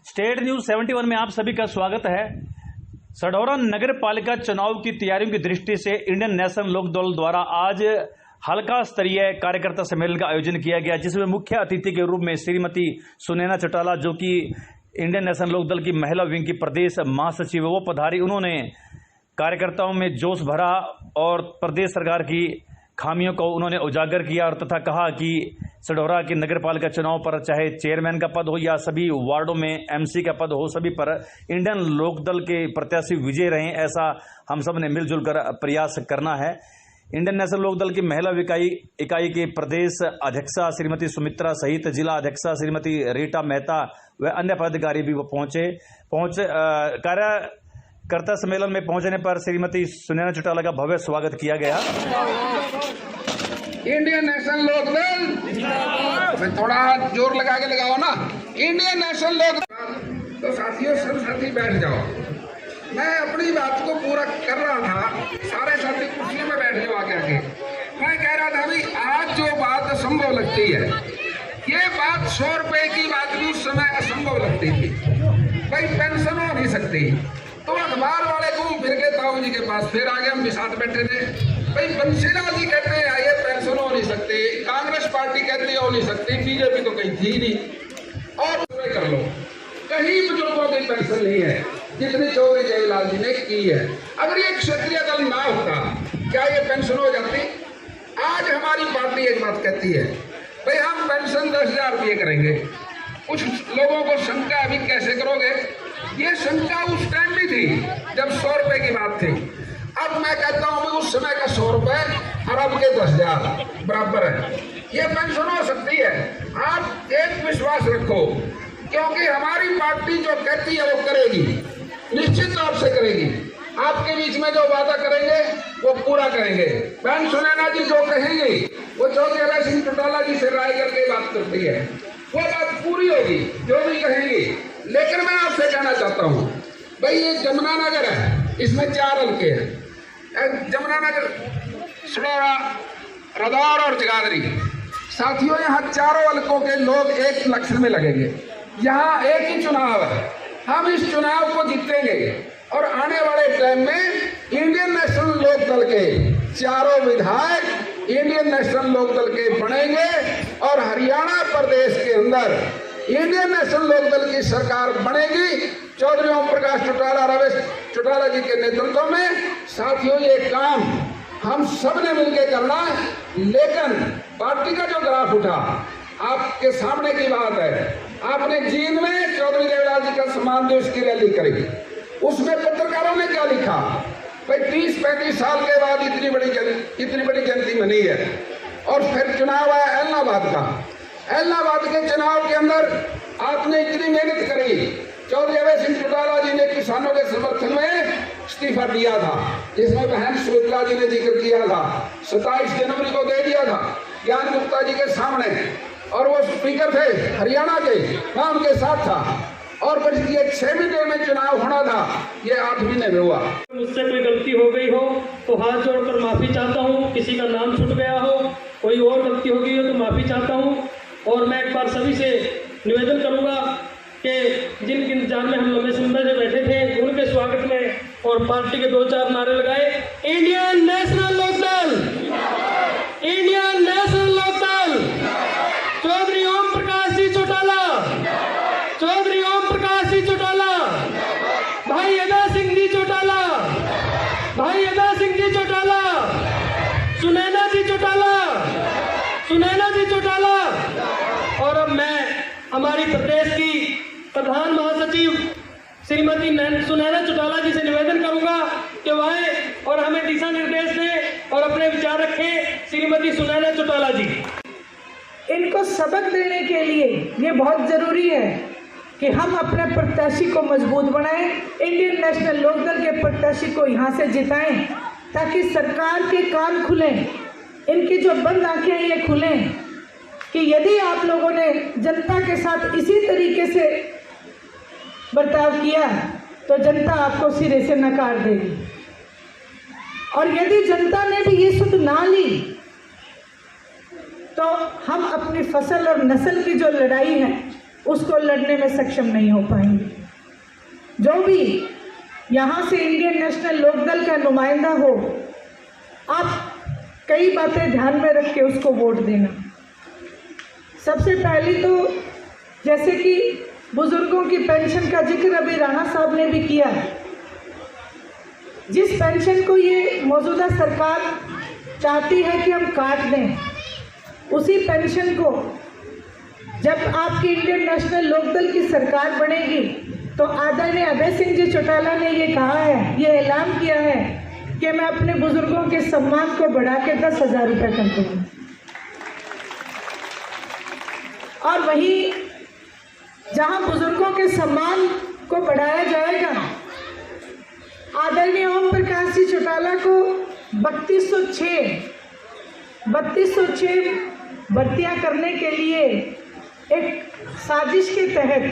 State news 71 में आप सभी का स्वागत है। सढौरा नगर पालिका चुनाव की तैयारियों की दृष्टि से इंडियन नेशनल लोकदल द्वारा आज हल्का स्तरीय कार्यकर्ता सम्मेलन का आयोजन किया गया, जिसमें मुख्य अतिथि के रूप में श्रीमती सुनैना चौटाला, जो कि इंडियन नेशनल लोकदल की महिला विंग की प्रदेश महासचिव, वो पधारी। उन्होंने कार्यकर्ताओं में जोश भरा और प्रदेश सरकार की खामियों को उन्होंने उजागर किया और तथा कहा कि सढौरा के नगर पालिका चुनाव पर चाहे चेयरमैन का पद हो या सभी वार्डों में एमसी का पद हो, सभी पर इंडियन लोकदल के प्रत्याशी विजय रहें, ऐसा हम सब ने मिलजुल कर प्रयास करना है। इंडियन नेशनल लोकदल की महिला इकाई के प्रदेश अध्यक्षा श्रीमती सुमित्रा सहित जिला अध्यक्षा श्रीमती रीटा मेहता व अन्य पदाधिकारी भी पहुंचे। कार्यकर्ता सम्मेलन में पहुंचने पर श्रीमती सुनैना चौटाला का भव्य स्वागत किया गया। इंडियन नेशनल लोकदल, थोड़ा जोर लगा के लगाओ ना। Indian National Lokdal. तो साथियों, सब साथी बैठ जाओ। मैं अपनी बात को पूरा कर रहा था, सारे साथी कुर्सियों में बैठ जाओ आगे। मैं कह रहा था भाई, आज जो बात असंभव लगती है, ये बात 100 रुपए की बात भी उस समय असंभव लगती थी। भाई पेंशन हो नहीं सकती, तो अखबार वाले घूम फिर के ताऊ जी के पास फिर आगे हम भी साथ बैठे थे। भाई बंशीलाल जी कहते हैं ये पेंशन हो नहीं सकती, कांग्रेस पार्टी कहती है हो नहीं सकती, बीजेपी तो कहीं थी नहीं। और कर लो, कहीं बुजुर्गों की पेंशन नहीं है जितनी चौधरी जयलाल जी ने की है। अगर ये क्षत्रिय दल ना होता, क्या ये पेंशन हो जाती? आज हमारी पार्टी एक बात कहती है, भाई हम पेंशन 10,000 रुपये करेंगे। कुछ लोगों को शंका अभी कैसे करोगे, ये शंका उस टाइम भी थी जब 100 रुपए की बात थी। अब मैं कहता हूं उस समय का 100 रुपए और अब के 10,000 बराबर है। ये पेंशन हो सकती है। आप एक विश्वास रखो, क्योंकि हमारी पार्टी जो कहती है वो करेगी, निश्चित तौर से करेगी। आपके बीच में जो वादा करेंगे वो पूरा करेंगे। बहन सुनैना जी जो कहेंगी वो चौधरी सिंह चौटाला जी से राय करके बात करती है, वो बात पूरी होगी जो भी कहेंगी। लेकिन मैं आपसे कहना चाहता हूँ, भाई ये जमुनानगर है, इसमें 4 हल्के हैं, जमुनानगर, सढौरा, रदौर और जगाधरी। साथियों, यहाँ चारों हल्कों के लोग एक इलेक्शन में लगेंगे। यहाँ एक ही चुनाव है, हम इस चुनाव को जीतेंगे और आने वाले टाइम में इंडियन नेशनल लोकदल के चारों विधायक इंडियन नेशनल लोकदल के बनेंगे और हरियाणा प्रदेश के अंदर इंडियन नेशनल लोकदल की सरकार बनेगी, चौधरी ओम प्रकाश चौटाला, रमेश चौटाला जी के नेतृत्व में। साथियों, ये काम हम सब ने मिलकर करना है। लेकिन पार्टी का जो ग्राफ उठा, आपके सामने की बात है, आपने जींद में चौधरी देवलाल जी का सम्मान दिवस की रैली करी, उसमें पत्रकारों ने क्या लिखा, भाई 30-35 साल के बाद इतनी बड़ी जयंती मनी है। और फिर चुनाव आया एलनाबाद का। एलनाबाद के चुनाव के अंदर आपने इतनी मेहनत करी, चौधरी अभय सिंह चौटाला जी ने किसानों के समर्थन में इस्तीफा दिया था, जिसमें बहन सुमित्रा जी ने जिक्र किया था। 27 जनवरी को दे दिया था ज्ञान गुप्ता जी के सामने, और वो स्पीकर थे हरियाणा के, मैं उनके साथ था। और फिर ये 6 महीने में चुनाव होना था, ये 8 महीने में हुआ। मुझसे कोई गलती हो गई हो तो हाथ जोड़कर माफी चाहता हूँ। किसी का नाम छूट गया हो, कोई और गलती हो गई हो तो माफी चाहता हूँ। और मैं एक बार सभी से निवेदन करूंगा कि जिनके इंतजार में हम लंबे समय से बैठे थे, उनके स्वागत में और पार्टी के 2-4 नारे लगाए। Indian National Lokdal, Indian National Lokdal, Chaudhary Om Prakash ji Chautala, Chaudhary Om Prakash ji Chautala, भाई अदा सिंह जी चौटाला, भाई अदा सिंह जी चौटाला, सुनैना जी चौटाला, सुनैना जी चौटाला। और अब मैं हमारी प्रदेश की प्रधान महासचिव श्रीमती सुनैना चौटाला जी से निवेदन करूंगा कि वह और हमें दिशा निर्देश दें और अपने विचार रखें। श्रीमती सुनैना चौटाला जी, इनको सबक देने के लिए ये बहुत जरूरी है कि हम अपने प्रत्याशी को मजबूत बनाएं, इंडियन नेशनल लोकदल के प्रत्याशी को यहाँ से जिताएं, ताकि सरकार के कान खुलें, इनकी जो बंद आंखें ये खुलें कि यदि आप लोगों ने जनता के साथ इसी तरीके से बर्ताव किया तो जनता आपको सिरे से नकार देगी। और यदि जनता ने भी ये सुध ना ली तो हम अपनी फसल और नस्ल की जो लड़ाई है उसको लड़ने में सक्षम नहीं हो पाएंगे। जो भी यहाँ से इंडियन नेशनल लोकदल का नुमाइंदा हो, आप कई बातें ध्यान में रख के उसको वोट देना। सबसे पहली तो जैसे कि बुजुर्गों की पेंशन का जिक्र अभी राणा साहब ने भी किया, जिस पेंशन को ये मौजूदा सरकार चाहती है कि हम काट दें, उसी पेंशन को जब आपकी इंडियन नेशनल लोकदल की सरकार बनेगी तो आदरणीय अभय सिंह जी चौटाला ने ये कहा है, ये ऐलान किया है कि मैं अपने बुजुर्गों के सम्मान को बढ़ा के 10,000 रुपये कर दूँगा। और वहीं जहां बुजुर्गों के सम्मान को बढ़ाया जाएगा, आदरणीय ओम प्रकाश जी चौटाला को 3206 भर्तियां करने के लिए एक साजिश के तहत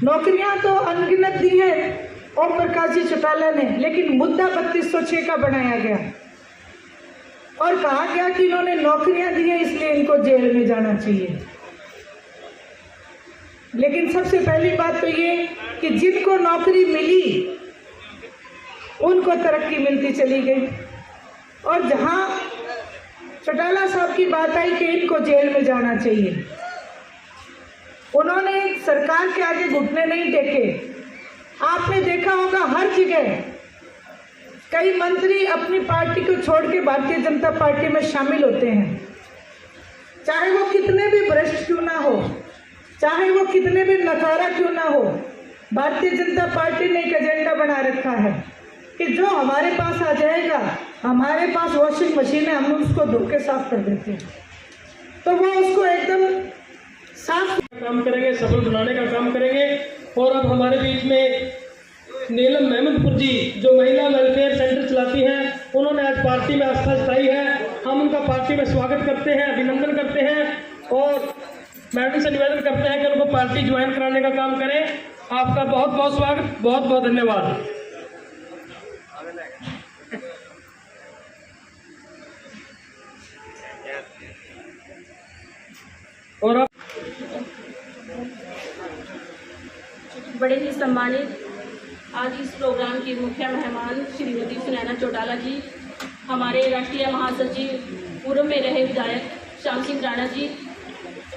नौकरियां तो अनगिनत दी है ओम प्रकाश जी चौटाला ने, लेकिन मुद्दा 3206 का बनाया गया और कहा गया कि इन्होंने नौकरियां दी है इसलिए इनको जेल में जाना चाहिए। लेकिन सबसे पहली बात तो ये कि जिनको नौकरी मिली उनको तरक्की मिलती चली गई, और जहां चौटाला साहब की बात आई कि इनको जेल में जाना चाहिए, उन्होंने सरकार के आगे घुटने नहीं टेके। आपने देखा होगा हर जगह कई मंत्री अपनी पार्टी को छोड़ के भारतीय जनता पार्टी में शामिल होते हैं, चाहे वो कितने भी भ्रष्ट क्यों ना हो, चाहे वो कितने भी नकारा क्यों ना हो। भारतीय जनता पार्टी ने एक एजेंडा बना रखा है कि जो हमारे पास आ जाएगा, हमारे पास वॉशिंग मशीन है, हम उसको धो के साफ कर देते हैं, तो वो उसको एकदम साफ काम करेंगे, सफल बनाने का काम करेंगे। और अब हमारे बीच में नीलम महमूदपुर जी जो महिला वेलफेयर सेंटर चलाती हैं, उन्होंने आज पार्टी में आस्था जताई है। हम उनका पार्टी में स्वागत करते हैं, अभिनंदन करते हैं और मैडम से निवेदन करते हैं कि उनको पार्टी ज्वाइन कराने का काम करें। आपका बहुत बहुत स्वागत, बहुत बहुत धन्यवाद। और अब बड़े ही सम्मानित आज इस प्रोग्राम की मुख्य मेहमान श्रीमती सुनैना चौटाला जी, हमारे राष्ट्रीय महासचिव पूर्व में रहे विधायक श्याम सिंह राणा जी,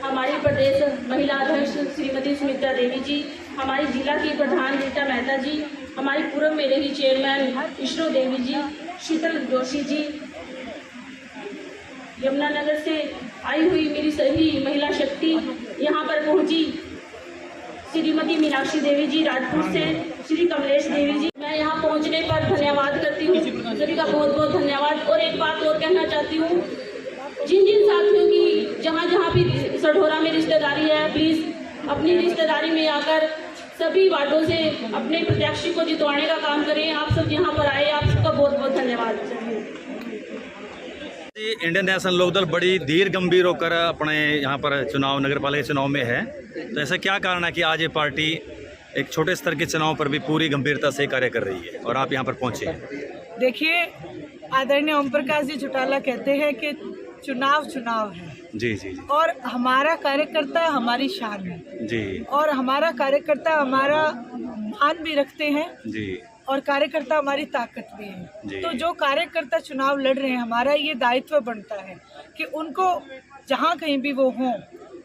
हमारी प्रदेश महिला अध्यक्ष श्रीमती सुमित्रा देवी जी, हमारी जिला की प्रधान रीता मेहता जी, हमारी पूर्व में रही चेयरमैन ईश्रो देवी जी, शीतल जोशी जी, यमुनानगर से आई हुई मेरी सभी महिला शक्ति यहाँ पर पहुँची, श्रीमती मीनाक्षी देवी जी राजपुर से, श्री कमलेश देवी जी, मैं यहाँ पहुँचने पर धन्यवाद करती हूँ, सभी का बहुत बहुत धन्यवाद। और एक बात और कहना चाहती हूँ, जिन जिन साथियों की जहाँ जहाँ भी सढौरा में रिश्तेदारी है, प्लीज़ अपनी रिश्तेदारी में आकर सभी वार्डों से अपने प्रत्याशी को जितवाने का काम करें। आप सब यहाँ पर आए, आप सबका बहुत बहुत धन्यवाद। इंडियन नेशनल लोकदल बड़ी धीर गंभीर होकर अपने यहाँ पर चुनाव, नगर पालिका चुनाव में है, तो ऐसा क्या कारण है कि आज ये पार्टी एक छोटे स्तर के चुनाव पर भी पूरी गंभीरता से कार्य कर रही है और आप यहाँ पर पहुँचे हैं? देखिए, आदरणीय ओम प्रकाश जी चौटाला कहते हैं कि चुनाव चुनाव है। जी जी जी। और हमारा कार्यकर्ता हमारी शान है जी। और हमारा कार्यकर्ता हमारा मान भी रखते हैं जी। और कार्यकर्ता हमारी ताकत भी है। जी। तो जो कार्यकर्ता चुनाव लड़ रहे हैं, हमारा ये दायित्व बनता है कि उनको जहाँ कहीं भी वो हों,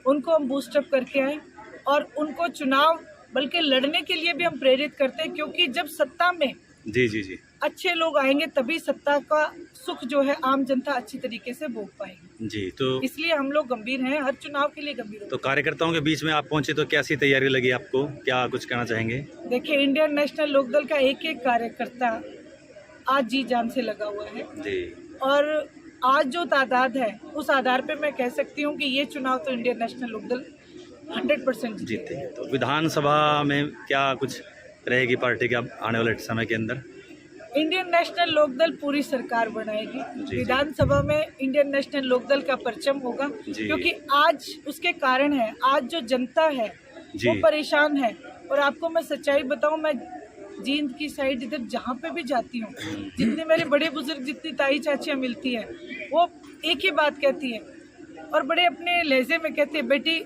उनको हम बूस्टअप करके आए और उनको चुनाव बल्कि लड़ने के लिए भी हम प्रेरित करते हैं, क्योंकि जब सत्ता में जी जी जी अच्छे लोग आएंगे तभी सत्ता का सुख जो है आम जनता अच्छी तरीके से भोग पाएगी। जी। तो इसलिए हम लोग गंभीर हैं, हर चुनाव के लिए गंभीर। तो कार्यकर्ताओं के बीच में आप पहुंचे तो कैसी तैयारी लगी आपको, क्या कुछ कहना चाहेंगे? देखिए, इंडियन नेशनल लोकदल का एक एक कार्यकर्ता आज जी जान से लगा हुआ है जी। और आज जो तादाद है उस आधार पे मैं कह सकती हूँ कि ये चुनाव तो इंडियन नेशनल लोकदल 100% जीते हैं। तो विधानसभा में क्या कुछ रहेगी पार्टी के आने वाले समय के अंदर? इंडियन नेशनल लोकदल पूरी सरकार बनाएगी। विधानसभा में इंडियन नेशनल लोकदल का परचम होगा, क्योंकि आज उसके कारण है, आज जो जनता है वो परेशान है। और आपको मैं सच्चाई बताऊं, मैं जींद की साइड इधर जहाँ पे भी जाती हूँ, जितने मेरे बड़े बुजुर्ग, जितनी ताई चाचियाँ मिलती हैं, वो एक ही बात कहती है और बड़े अपने लहजे में कहते हैं, बेटी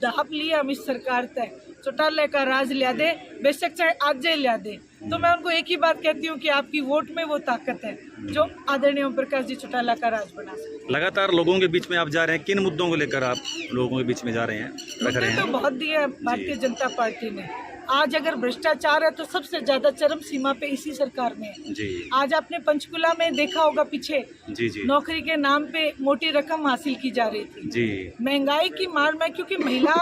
दाप लिया अमित सरकार तय चौटाला का राज लिया दे, बेशक चाहे आज जे लिया दे। तो मैं उनको एक ही बात कहती हूँ कि आपकी वोट में वो ताकत है जो आदरणीय ओम प्रकाश जी चौटाला का राज बना सकते। लगातार लोगों के बीच में आप जा रहे हैं, किन मुद्दों को लेकर आप लोगों के बीच में जा रहे हैं, रख रहे मुद्दे तो हैं? बहुत दिए है भारतीय जनता पार्टी ने। आज अगर भ्रष्टाचार है तो सबसे ज्यादा चरम सीमा पे इसी सरकार में है। जी आज आपने पंचकुला में देखा होगा, पीछे जी जी नौकरी के नाम पे मोटी रकम हासिल की जा रही थी। जी महंगाई की मार में, क्योंकि महिला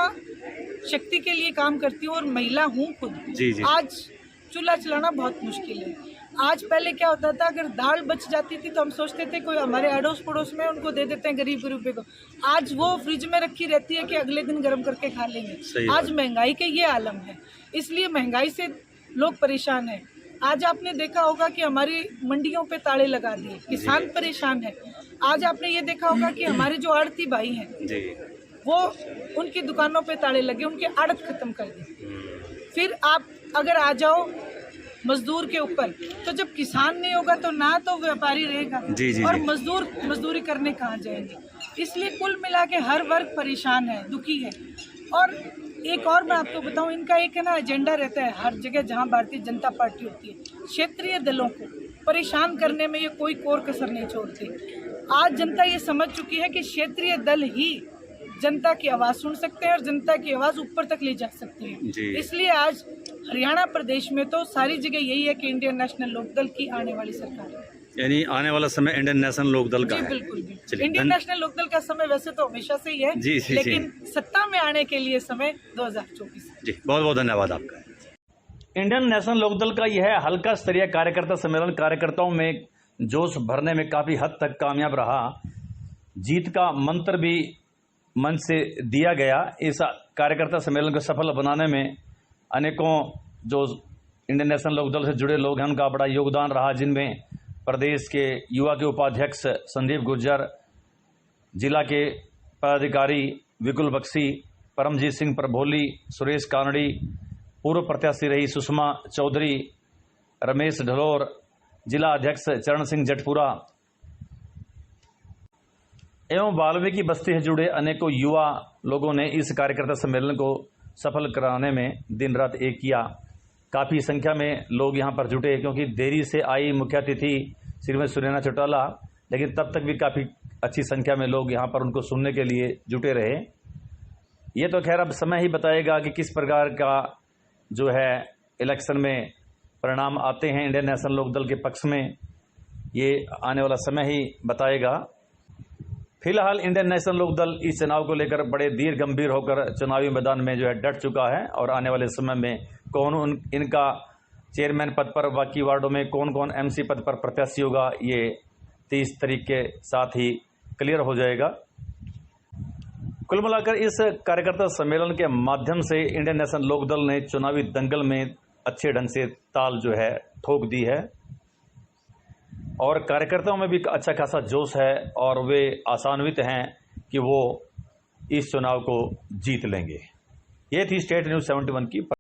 शक्ति के लिए काम करती हूँ और महिला हूँ खुद। जी जी आज चूल्हा चलाना बहुत मुश्किल है। आज पहले क्या होता था, अगर दाल बच जाती थी तो हम सोचते थे कोई हमारे अड़ोस पड़ोस में उनको दे देते हैं गरीब गुरुबे को। आज वो फ्रिज में रखी रहती है कि अगले दिन गर्म करके खा लेंगे। आज महंगाई के ये आलम है, इसलिए महंगाई से लोग परेशान हैं। आज आपने देखा होगा कि हमारी मंडियों पे ताले लगा दिए, किसान परेशान है। आज आपने ये देखा होगा कि हमारे जो आड़ती भाई हैं जी वो उनकी दुकानों पे ताले लगे, उनके आड़त खत्म कर दी। फिर आप अगर आ जाओ मजदूर के ऊपर, तो जब किसान नहीं होगा तो ना तो व्यापारी रहेगा जी जी और जी। मजदूर मजदूरी करने कहाँ जाएंगे। इसलिए कुल मिला के हर वर्ग परेशान है, दुखी है। और एक और मैं आपको बताऊं, इनका एक है ना एजेंडा रहता है हर जगह जहां भारतीय जनता पार्टी होती है, क्षेत्रीय दलों को परेशान करने में ये कोई कोर कसर नहीं छोड़ते। आज जनता ये समझ चुकी है कि क्षेत्रीय दल ही जनता की आवाज सुन सकते हैं और जनता की आवाज ऊपर तक ले जा सकते हैं। जी। इसलिए आज हरियाणा प्रदेश में तो सारी जगह यही है कि इंडियन नेशनल लोकदल की आने वाली सरकार है। यानी आने वाला समय इंडियन नेशनल लोकदल का जी है। बिल्कुल भी। चलिए, इंडियन नेशनल लोकदल का समय वैसे तो हमेशा से ही है, जी, जी, लेकिन सत्ता में आने के लिए समय 2024 है। जी बहुत बहुत धन्यवाद आपका। इंडियन नेशनल लोकदल का यह हल्का स्तरीय कार्यकर्ता सम्मेलन कार्यकर्ताओं में जोश भरने में काफी हद तक कामयाब रहा। जीत का मंत्र भी मंच से दिया गया। इस कार्यकर्ता सम्मेलन को सफल बनाने में अनेकों जो इंडियन नेशनल लोकदल से जुड़े लोग हैं उनका बड़ा योगदान रहा, जिनमें प्रदेश के युवा के उपाध्यक्ष संदीप गुर्जर, जिला के पदाधिकारी विकुल बख्शी, परमजीत सिंह प्रभोली, सुरेश कानड़ी, पूर्व प्रत्याशी रही सुषमा चौधरी, रमेश ढलोर, जिला अध्यक्ष चरण सिंह जटपुरा एवं वाल्मीकि बस्ती से जुड़े अनेकों युवा लोगों ने इस कार्यकर्ता सम्मेलन को सफल कराने में दिन रात एक किया। काफ़ी संख्या में लोग यहां पर जुटे, क्योंकि देरी से आई मुख्य अतिथि श्रीमती सुनैना चौटाला, लेकिन तब तक भी काफ़ी अच्छी संख्या में लोग यहां पर उनको सुनने के लिए जुटे रहे। ये तो खैर अब समय ही बताएगा कि किस प्रकार का जो है इलेक्शन में परिणाम आते हैं इंडियन नेशनल लोकदल के पक्ष में, ये आने वाला समय ही बताएगा। फिलहाल इंडियन नेशनल लोकदल इस चुनाव को लेकर बड़े धीर गंभीर होकर चुनावी मैदान में जो है डट चुका है और आने वाले समय में कौन इनका चेयरमैन पद पर, बाकी वार्डों में कौन कौन एमसी पद पर प्रत्याशी होगा, ये 30 तारीख के साथ ही क्लियर हो जाएगा। कुल मिलाकर इस कार्यकर्ता सम्मेलन के माध्यम से इंडियन नेशनल लोकदल ने चुनावी दंगल में अच्छे ढंग से ताल जो है ठोक दी है और कार्यकर्ताओं में भी अच्छा खासा जोश है और वे आशान्वित हैं कि वो इस चुनाव को जीत लेंगे। ये थी स्टेट न्यूज़ 71 की